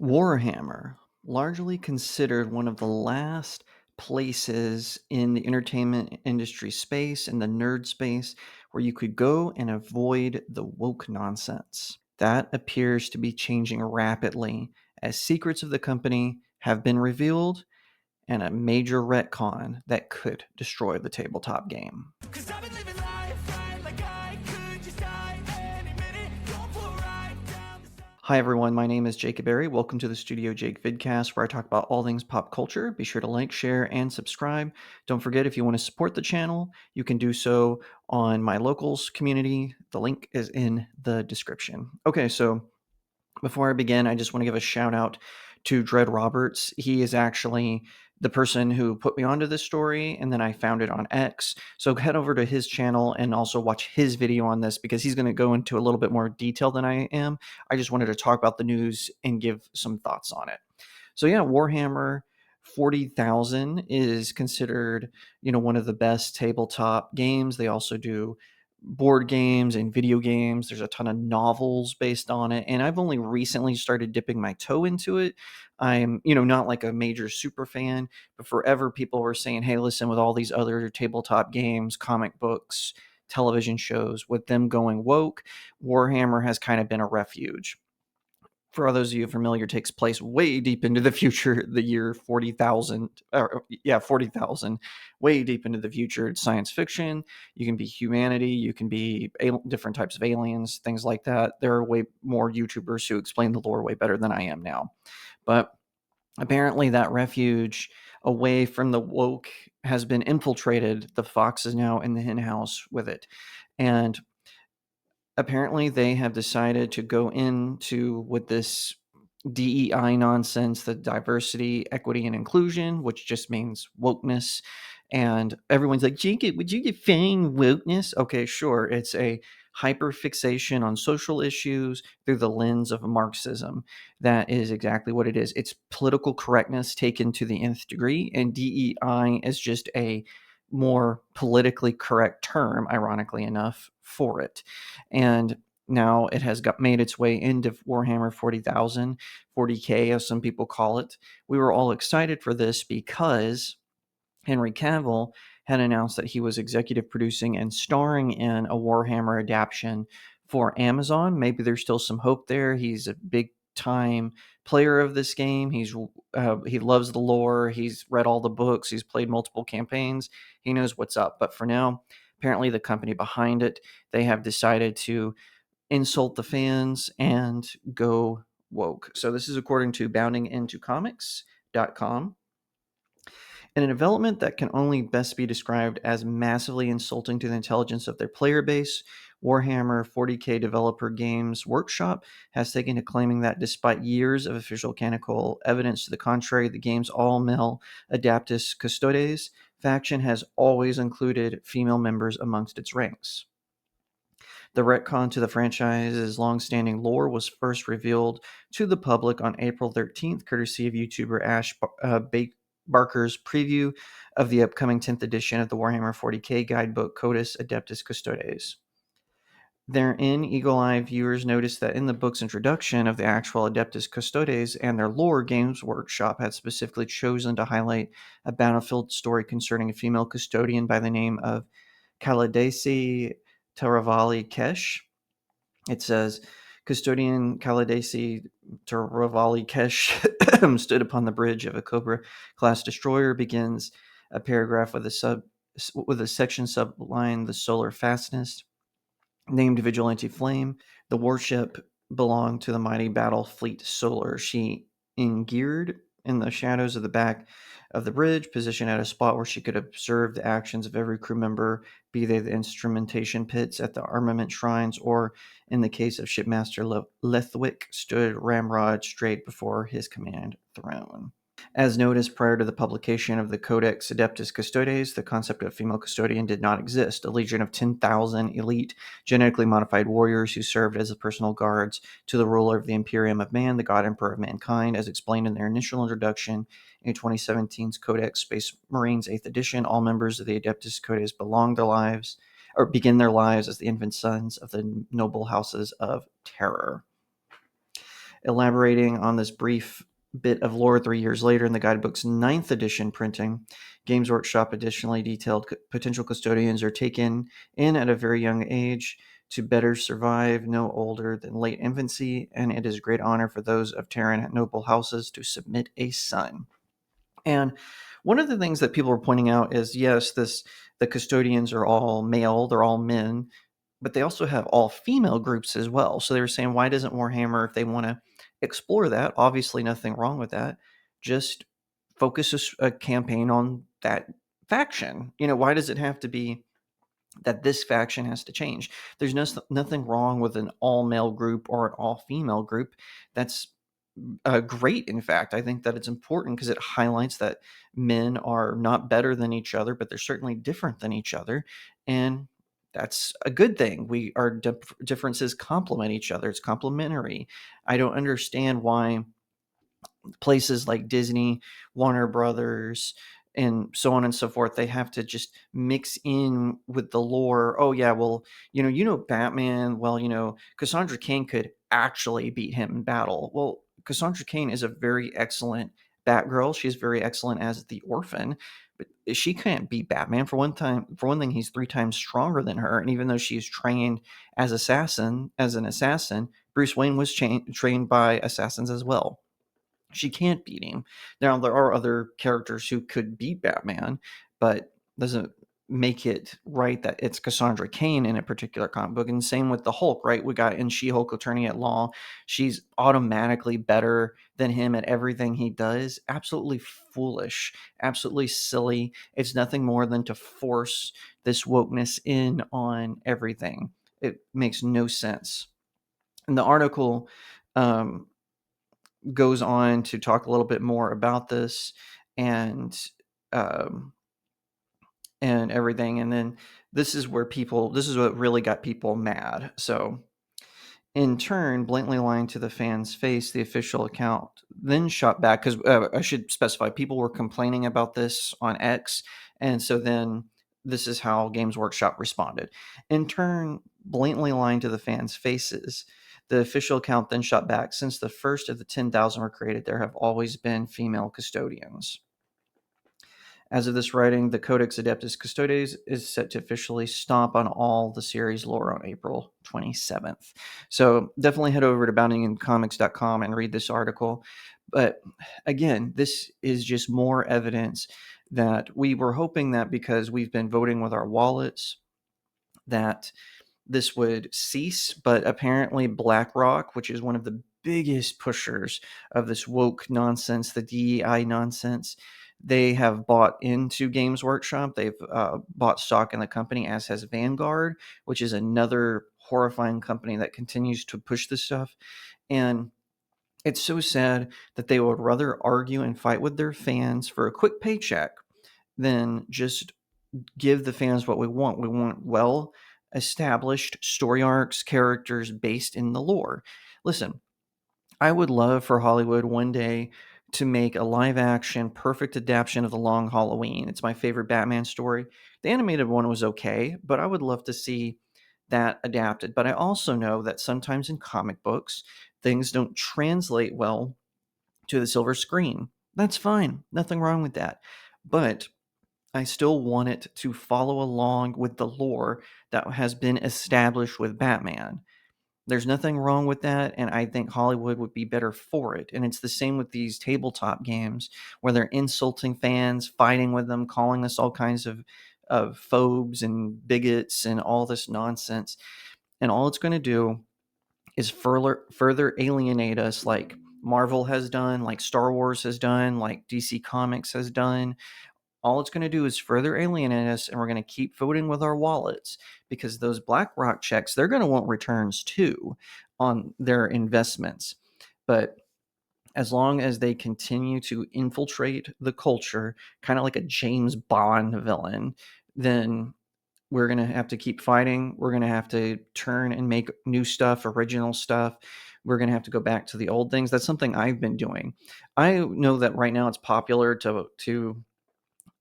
Warhammer, largely considered one of the last places in the entertainment industry space and the nerd space where you could go and avoid the woke nonsense. That appears to be changing rapidly as secrets of the company have been revealed and a major retcon that could destroy the tabletop game. Hi everyone, my name is Jacob Berry. Welcome to the StudioJake vidcast where I talk about all things pop culture. Be sure to like, share, and subscribe. Don't forget, if you want to support the channel, you can do so on my locals community. The link is in the description. Okay, so before I begin, I just want to give a shout out to Dread Roberts. He is actually the person who put me onto this story, and then I found it on X. So head over to his channel and also watch his video on this because he's going to go into a little bit more detail than I am. I just wanted to talk about the news and give some thoughts on it. So yeah, Warhammer 40,000 is considered, one of the best tabletop games. They also do board games and video games. There's a ton of novels based on it, and I've only recently started dipping my toe into it. I'm, not like a major super fan, but forever people were saying, "Hey, listen, with all these other tabletop games, comic books, television shows, with them going woke, Warhammer has kind of been a refuge." For those of you familiar, takes place way deep into the future, the year 40,000, or yeah, 40,000, way deep into the future. It's science fiction. You can be humanity. You can be different types of aliens, things like that. There are way more YouTubers who explain the lore way better than I am now. But apparently that refuge away from the woke has been infiltrated. The fox is now in the hen house with it. And apparently they have decided to go into with this DEI nonsense, the diversity, equity, and inclusion, which just means wokeness. And everyone's like, Jacob, would you define wokeness? Okay, sure. It's a hyper fixation on social issues through the lens of Marxism. That is exactly what it is. It's political correctness taken to the nth degree, and DEI is just a more politically correct term, ironically enough, for it. And now it has made its way into Warhammer 40,000, 40K, as some people call it. We were all excited for this because Henry Cavill had announced that he was executive producing and starring in a Warhammer adaptation for Amazon. Maybe there's still some hope there. He's a big time player of this game. He loves the lore. He's read all the books. He's played multiple campaigns. He knows what's up. But for now, apparently the company behind it, they have decided to insult the fans and go woke. So this is according to boundingintocomics.com. In a development that can only best be described as massively insulting to the intelligence of their player base, Warhammer 40K developer Games Workshop has taken to claiming that despite years of official canonical evidence to the contrary, the game's all-male Adeptus Custodes faction has always included female members amongst its ranks. The retcon to the franchise's long-standing lore was first revealed to the public on April 13th, courtesy of YouTuber Ash Barker's preview of the upcoming 10th edition of the Warhammer 40K guidebook Codex Adeptus Custodes. Therein, eagle-eyed viewers noticed that in the book's introduction of the actual Adeptus Custodes and their lore, Games Workshop had specifically chosen to highlight a battlefield story concerning a female custodian by the name of Kalidasi Taravali Kesh. It says, Custodian Kalidasi Taravali Kesh stood upon the bridge of a Cobra-class destroyer, begins a paragraph with a section subline, the Solar Fastness, named Vigilante Flame. The warship belonged to the mighty battle fleet Solar. She ingeared in the shadows of the back of the bridge, positioned at a spot where she could observe the actions of every crew member, be they the instrumentation pits at the armament shrines, or in the case of Shipmaster Lethwick, stood ramrod straight before his command throne. As noticed prior to the publication of the Codex Adeptus Custodes, the concept of female custodian did not exist. A legion of 10,000 elite, genetically modified warriors who served as the personal guards to the ruler of the Imperium of Man, the God Emperor of Mankind, as explained in their initial introduction in 2017's Codex Space Marines 8th edition. All members of the Adeptus Codex begin their lives as the infant sons of the noble houses of terror. Elaborating on this brief bit of lore 3 years later in the guidebook's 9th edition printing, Games Workshop additionally detailed potential custodians are taken in at a very young age to better survive no older than late infancy, and it is a great honor for those of Terran noble houses to submit a son. And one of the things that people are pointing out is, yes, the custodians are all male, they're all men, but they also have all female groups as well. So they were saying, why doesn't Warhammer, if they want to explore that, obviously nothing wrong with that, just focus a campaign on that faction? Why does it have to be that this faction has to change? There's nothing wrong with an all male group or an all female group. That's great. In fact, I think that it's important because it highlights that men are not better than each other, but they're certainly different than each other, and that's a good thing. Our differences complement each other. It's complementary. I don't understand why places like Disney, Warner Brothers, and so on and so forth, they have to just mix in with the lore. Oh yeah, well, Batman, well, Cassandra Cain could actually beat him in battle. Well, Cassandra Cain is a very excellent Batgirl. She's very excellent as the Orphan, but she can't beat Batman. For one thing, he's 3 times stronger than her, and even though she's trained as an assassin, Bruce Wayne was trained by assassins as well. She can't beat him. Now, there are other characters who could beat Batman, but doesn't make it right that it's Cassandra Cain in a particular comic book. And same with the Hulk, right? We got in She-Hulk Attorney at Law. She's automatically better than him at everything he does. Absolutely foolish, absolutely silly. It's nothing more than to force this wokeness in on everything. It makes no sense. And the article um, goes on to talk a little bit more about this and um, and everything. And then this is what really got people mad. So in turn, blatantly lying to the fans' face, the official account then shot back because I should specify people were complaining about this on X, and so then this is how Games Workshop responded. In turn, blatantly lying to the fans' faces, the official account then shot back. Since the first of the 10,000 were created, there have always been female custodians. As of this writing, the Codex Adeptus Custodes is set to officially stomp on all the series lore on April 27th. So definitely head over to boundingandcomics.com and read this article. But again, this is just more evidence that we were hoping that because we've been voting with our wallets, that this would cease, but apparently BlackRock, which is one of the biggest pushers of this woke nonsense, the DEI nonsense, they have bought into Games Workshop. They've bought stock in the company, as has Vanguard, which is another horrifying company that continues to push this stuff. And it's so sad that they would rather argue and fight with their fans for a quick paycheck than just give the fans what we want. We want well established story arcs, characters based in the lore. Listen, I would love for Hollywood one day to make a live action perfect adaptation of The Long Halloween. It's my favorite Batman story. The animated one was okay, but I would love to see that adapted. But I also know that sometimes in comic books, things don't translate well to the silver screen. That's fine. Nothing wrong with that. But I still want it to follow along with the lore that has been established with Batman. There's nothing wrong with that, and I think Hollywood would be better for it. And it's the same with these tabletop games where they're insulting fans, fighting with them, calling us all kinds of phobes and bigots and all this nonsense. And all it's going to do is further alienate us, like Marvel has done, like Star Wars has done, like DC Comics has done. All it's going to do is further alienate us, and we're going to keep voting with our wallets because those BlackRock checks, they're going to want returns too on their investments. But as long as they continue to infiltrate the culture, kind of like a James Bond villain, then we're going to have to keep fighting. We're going to have to turn and make new stuff, original stuff. We're going to have to go back to the old things. That's something I've been doing. I know that right now it's popular to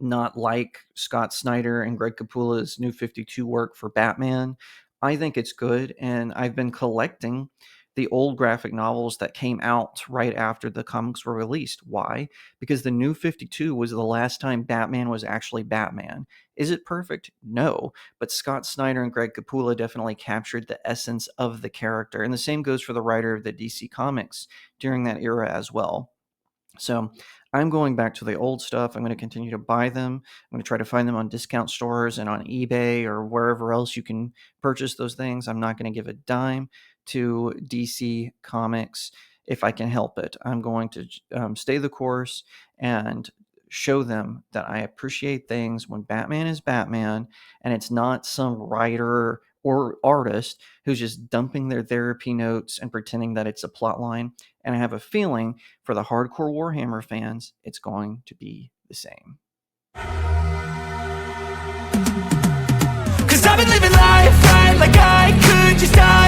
not like Scott Snyder and Greg Capullo's New 52 work for Batman. I think it's good, and I've been collecting the old graphic novels that came out right after the comics were released. Why? Because the New 52 was the last time Batman was actually Batman. Is it perfect? No. But Scott Snyder and Greg Capullo definitely captured the essence of the character. And the same goes for the writer of the DC Comics during that era as well. So I'm going back to the old stuff. I'm going to continue to buy them. I'm going to try to find them on discount stores and on eBay or wherever else you can purchase those things. I'm not going to give a dime to DC Comics if I can help it. I'm going to stay the course and show them that I appreciate things when Batman is Batman and it's not some writer or artist who's just dumping their therapy notes and pretending that it's a plot line. And I have a feeling for the hardcore Warhammer fans, it's going to be the same. 'Cause I've been living life right like I could just die